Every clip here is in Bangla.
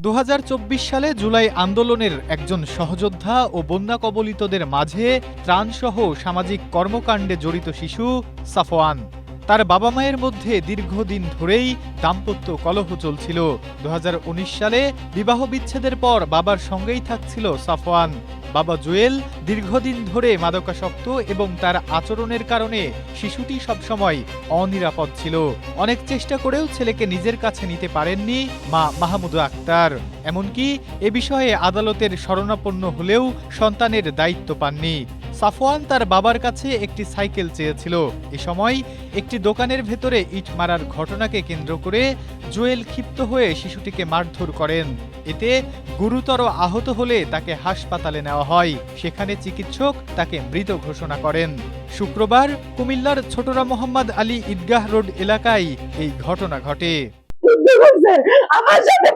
2024 সালে জুলাই আন্দোলনের একজন সহযোদ্ধা ও বন্যা কবলিতদের মাঝে ত্রাণসহ সামাজিক কর্মকাণ্ডে জড়িত শিশু সাফওয়ান। তার বাবা মায়ের মধ্যে দীর্ঘদিন ধরেই দাম্পত্য কলহ চলছিল। 2019 সালে বিবাহ বিচ্ছেদের পর বাবার সঙ্গেই থাকছিল সাফওয়ান। বাবা জুয়েল দীর্ঘদিন ধরে মাদকাসক্ত এবং তার আচরণের কারণে শিশুটি সবসময় অনিরাপদ ছিল। অনেক চেষ্টা করেও ছেলেকে নিজের কাছে নিতে পারেননি মা মাহমুদা আক্তার। এমনকি এ বিষয়ে আদালতের শরণাপন্ন হলেও সন্তানের দায়িত্ব পাননি। সাফওয়ান তার বাবার কাছে একটি সাইকেল চেয়েছিল। এ সময় একটি দোকানের ভেতরে ইট মারার ঘটনাকে কেন্দ্র করে জুয়েল ক্ষিপ্ত হয়ে শিশুটিকে মারধর করেন। এতে গুরুতর আহত হলে তাকে হাসপাতালে নেওয়া হয়। সেখানে চিকিৎসক তাকে মৃত ঘোষণা করেন। শুক্রবার কুমিল্লার ছোটরা মোহাম্মদ আলী ঈদগাহ রোড এলাকায় এই ঘটনা ঘটে। আমার সাথে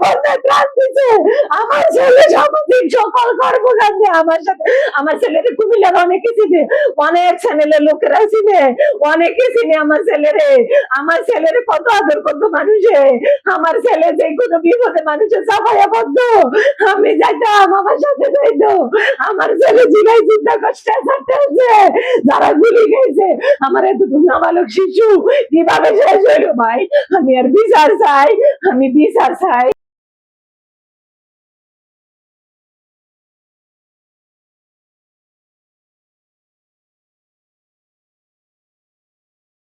আমার ছেলে সামাজিক সকল কর্মকাণ্ডে আমার সাথে, আমার ছেলেরে কুমিল্লার অনেকে চিনে, অনেক চ্যানেলের লোকেরা চিনে, অনেকে চিনে আমার ছেলেরে কত আদর করতো মানুষে। আমার ছেলে যে কোনো বিপদে মানুষের চাপাইয়া পড়তো, আমি যাইতাম, আমার সাথে যাইতো। আমার ছেলে জিগাই চিন্তা কষ্টে থাকতে হচ্ছে, যারা গুলি গেছে আমার এতটুকু নাবালক শিশু কিভাবে শেষ হইলো ভাই। আমি আর বিচার চাই, আমি বিচার চাই।